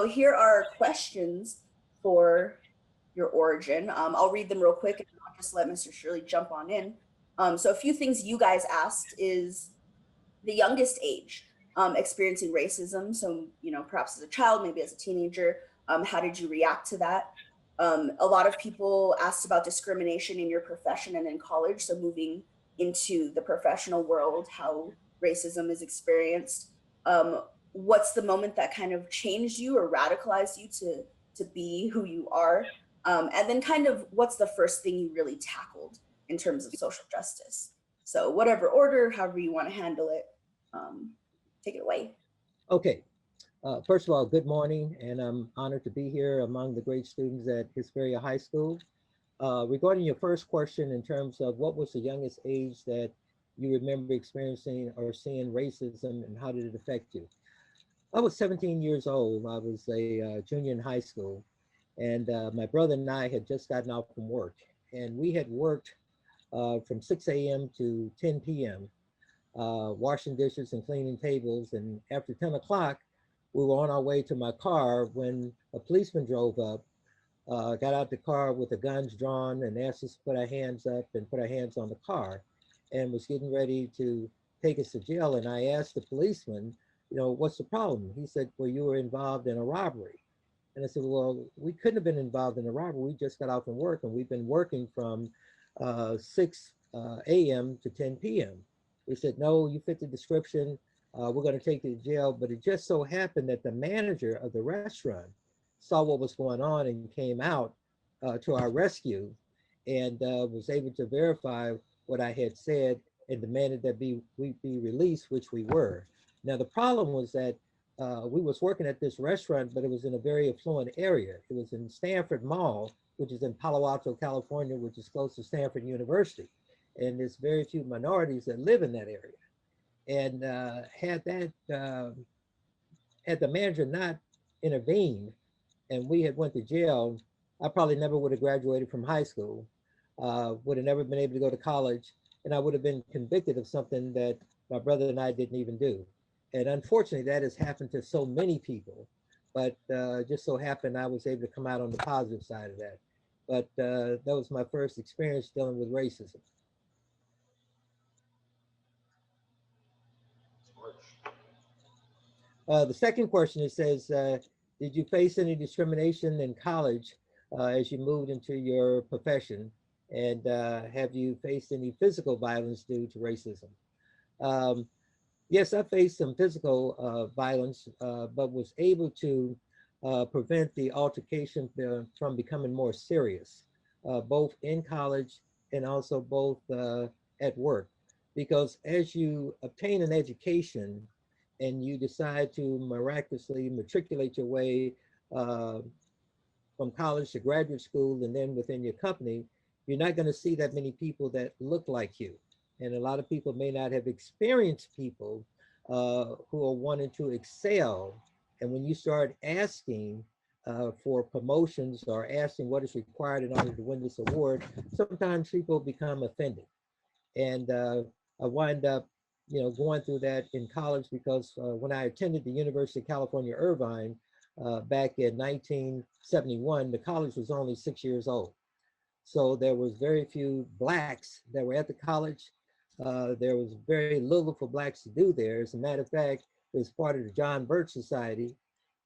so here are questions for your origin. I'll read them real quick and I'll just let Mr. Shirley jump on in. So a few things you guys asked is the youngest age experiencing racism. So, perhaps as a child, maybe as a teenager, how did you react to that? A lot of people asked about discrimination in your profession and in college. So moving into the professional world, how racism is experienced. What's the moment that kind of changed you or radicalized you to be who you are? And then kind of what's the first thing you really tackled in terms of social justice? So whatever order, however you want to handle it, take it away. Okay. First of all, good morning, and I'm honored to be here among the great students at Hesperia High School. Regarding your first question in terms of what was the youngest age that you remember experiencing or seeing racism and how did it affect you? I was 17 years old. I was a junior in high school, and my brother and I had just gotten out from work, and we had worked from 6 a.m. to 10 p.m. Washing dishes and cleaning tables. And after 10 o'clock, we were on our way to my car when a policeman drove up, got out the car with the guns drawn and asked us to put our hands up and put our hands on the car and was getting ready to take us to jail. And I asked the policeman, what's the problem? He said, well, you were involved in a robbery. And I said, well, we couldn't have been involved in a robbery. We just got out from work and we've been working from 6 a.m. to 10 p.m. He said, no, you fit the description. We're going to take you to jail. But it just so happened that the manager of the restaurant saw what was going on and came out to our rescue and was able to verify what I had said and demanded that we be released, which we were. Now, the problem was that we was working at this restaurant, but it was in a very affluent area. It was in Stanford Mall, which is in Palo Alto, California, which is close to Stanford University. And there's very few minorities that live in that area. And had the manager not intervened and we had went to jail, I probably never would have graduated from high school, would have never been able to go to college, and I would have been convicted of something that my brother and I didn't even do. And unfortunately, that has happened to so many people, but just so happened I was able to come out on the positive side of that. But that was my first experience dealing with racism. The second question, it says, did you face any discrimination in college as you moved into your profession? And have you faced any physical violence due to racism? Um, yes, I faced some physical violence, but was able to prevent the altercation from becoming more serious, both in college and also both at work. Because as you obtain an education and you decide to miraculously matriculate your way uh, from college to graduate school and then within your company, you're not going to see that many people that look like you. And a lot of people may not have experienced people who are wanting to excel. And when you start asking for promotions or asking what is required in order to win this award, sometimes people become offended. And I wind up, going through that in college because when I attended the University of California, Irvine, back in 1971, the college was only 6 years old. So there was very few Blacks that were at the college. There was very little for Blacks to do there. As a matter of fact, it was part of the John Birch Society.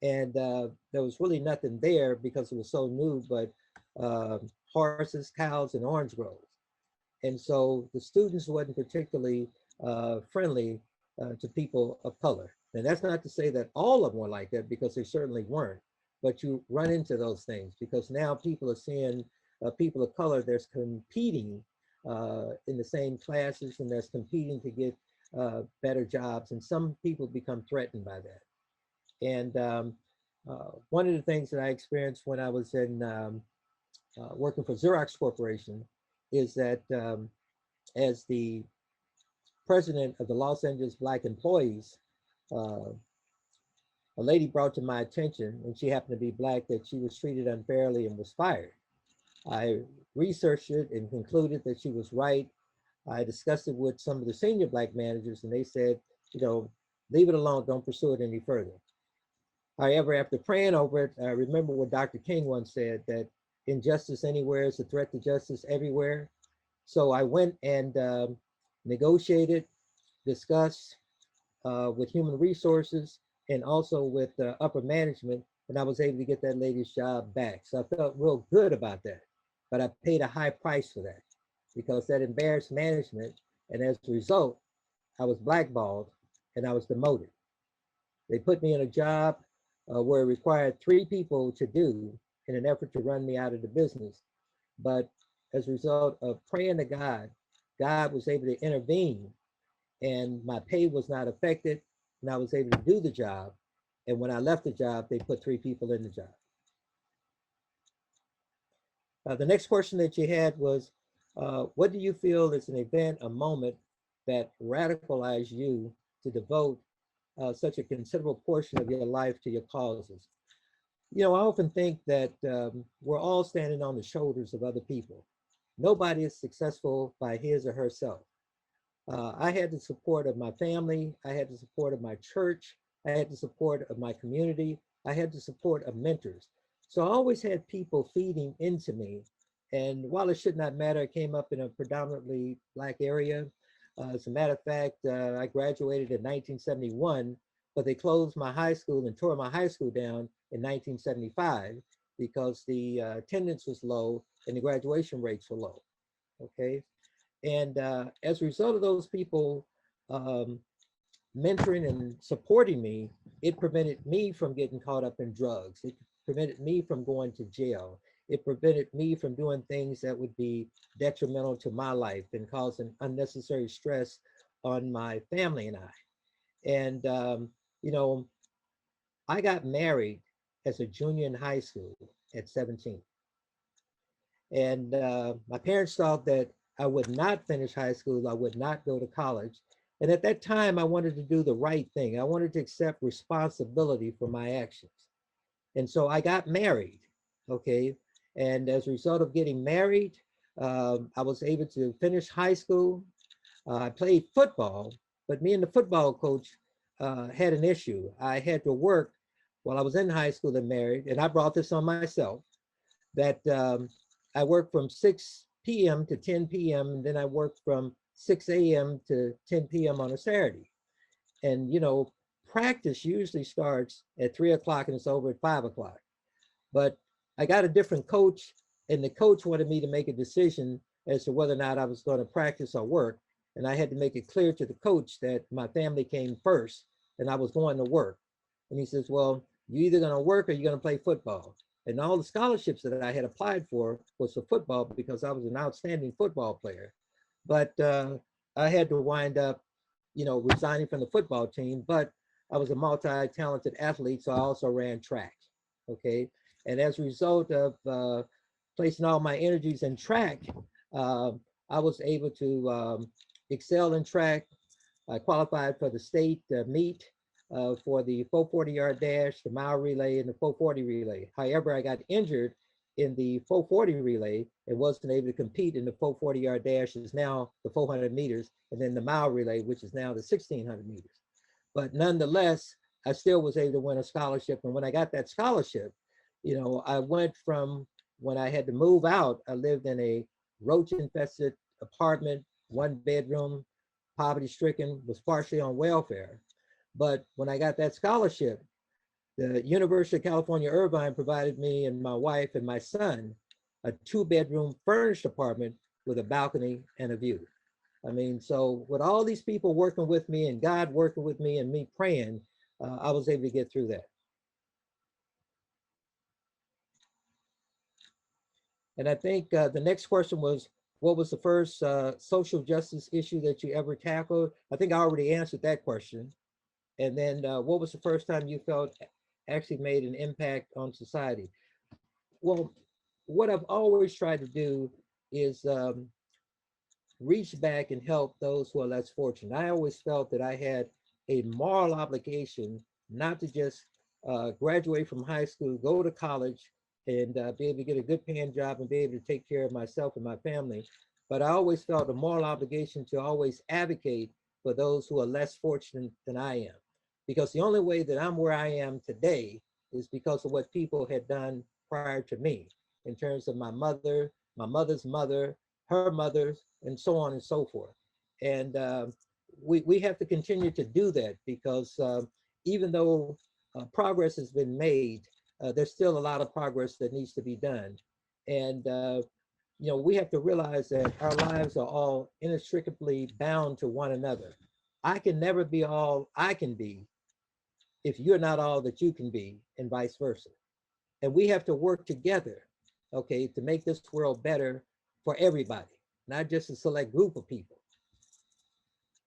And there was really nothing there because it was so new, but horses, cows, and orange groves. And so the students wasn't particularly friendly to people of color. And that's not to say that all of them were like that, because they certainly weren't. But you run into those things because now people are seeing people of color that's competing in the same classes and that's competing to get better jobs. And some people become threatened by that. And one of the things that I experienced when I was in working for Xerox Corporation is that as the president of the Los Angeles Black Employees, uh, a lady brought to my attention, and she happened to be Black, that she was treated unfairly and was fired. I researched it and concluded that she was right. I discussed it with some of the senior Black managers, and they said, leave it alone, don't pursue it any further. However, after praying over it, I remember what Dr. King once said, that injustice anywhere is a threat to justice everywhere. So I went and negotiated, discussed with human resources and also with upper management, and I was able to get that lady's job back. So I felt real good about that. But I paid a high price for that because that embarrassed management, and as a result, I was blackballed and I was demoted. They put me in a job where it required three people to do in an effort to run me out of the business. But as a result of praying to God, God was able to intervene and my pay was not affected and I was able to do the job. And when I left the job, they put three people in the job. The next question that you had was, what do you feel is an event, a moment that radicalized you to devote such a considerable portion of your life to your causes? You know, I often think that we're all standing on the shoulders of other people. Nobody is successful by his or herself. I had the support of my family. I had the support of my church. I had the support of my community. I had the support of mentors. So I always had people feeding into me. And while it should not matter, I came up in a predominantly Black area. As a matter of fact, I graduated in 1971, but they closed my high school and tore my high school down in 1975 because the attendance was low and the graduation rates were low. Okay. And as a result of those people um, mentoring and supporting me, it prevented me from getting caught up in drugs. It prevented me from going to jail. It prevented me from doing things that would be detrimental to my life and causing unnecessary stress on my family and I. And, you know, I got married as a junior in high school at 17. And my parents thought that I would not finish high school, I would not go to college. And at that time, I wanted to do the right thing. I wanted to accept responsibility for my actions. And so I got married, okay? And as a result of getting married, I was able to finish high school. I played football, but me and the football coach had an issue. I had to work while I was in high school and married, and I brought this on myself that I worked from 6 p.m. to 10 p.m. and then I worked from 6 a.m. to 10 p.m. on a Saturday. And you know, practice usually starts at 3 o'clock and it's over at 5 o'clock. But I got a different coach, and the coach wanted me to make a decision as to whether or not I was going to practice or work. And I had to make it clear to the coach that my family came first and I was going to work. And he says, well, you either going to work or you're going to play football. And all the scholarships that I had applied for was for football because I was an outstanding football player. But I had to wind up, you know, resigning from the football team. But I was a multi-talented athlete, so I also ran track. Okay, and as a result of placing all my energies in track, uh, I was able to excel in track. I qualified for the state meet for the 440-yard dash, the mile relay, and the 440 relay. However, I got injured in the 440 relay and wasn't able to compete in the 440-yard dash, is now the 400 meters, and then the mile relay, which is now the 1600 meters. But nonetheless, I still was able to win a scholarship. And when I got that scholarship, you know, I went from when I had to move out, I lived in a roach infested apartment, 1 bedroom, poverty stricken, was partially on welfare. But when I got that scholarship, the University of California, Irvine provided me and my wife and my son a 2 bedroom furnished apartment with a balcony and a view. I mean, so with all these people working with me and God working with me and me praying, I was able to get through that. And I think the next question was, what was the first social justice issue that you ever tackled? I think I already answered that question. And then what was the first time you felt actually made an impact on society? Well, what I've always tried to do is reach back and help those who are less fortunate. I always felt that I had a moral obligation not to just graduate from high school, go to college, and be able to get a good paying job and be able to take care of myself and my family. But I always felt a moral obligation to always advocate for those who are less fortunate than I am. Because the only way that I'm where I am today is because of what people had done prior to me in terms of my mother's mother, her mother's, and so on and so forth. And we have to continue to do that because even though progress has been made, there's still a lot of progress that needs to be done. And we have to realize that our lives are all inextricably bound to one another. I can never be all I can be if you're not all that you can be, and vice versa. And we have to work together, okay, to make this world better for everybody, not just a select group of people.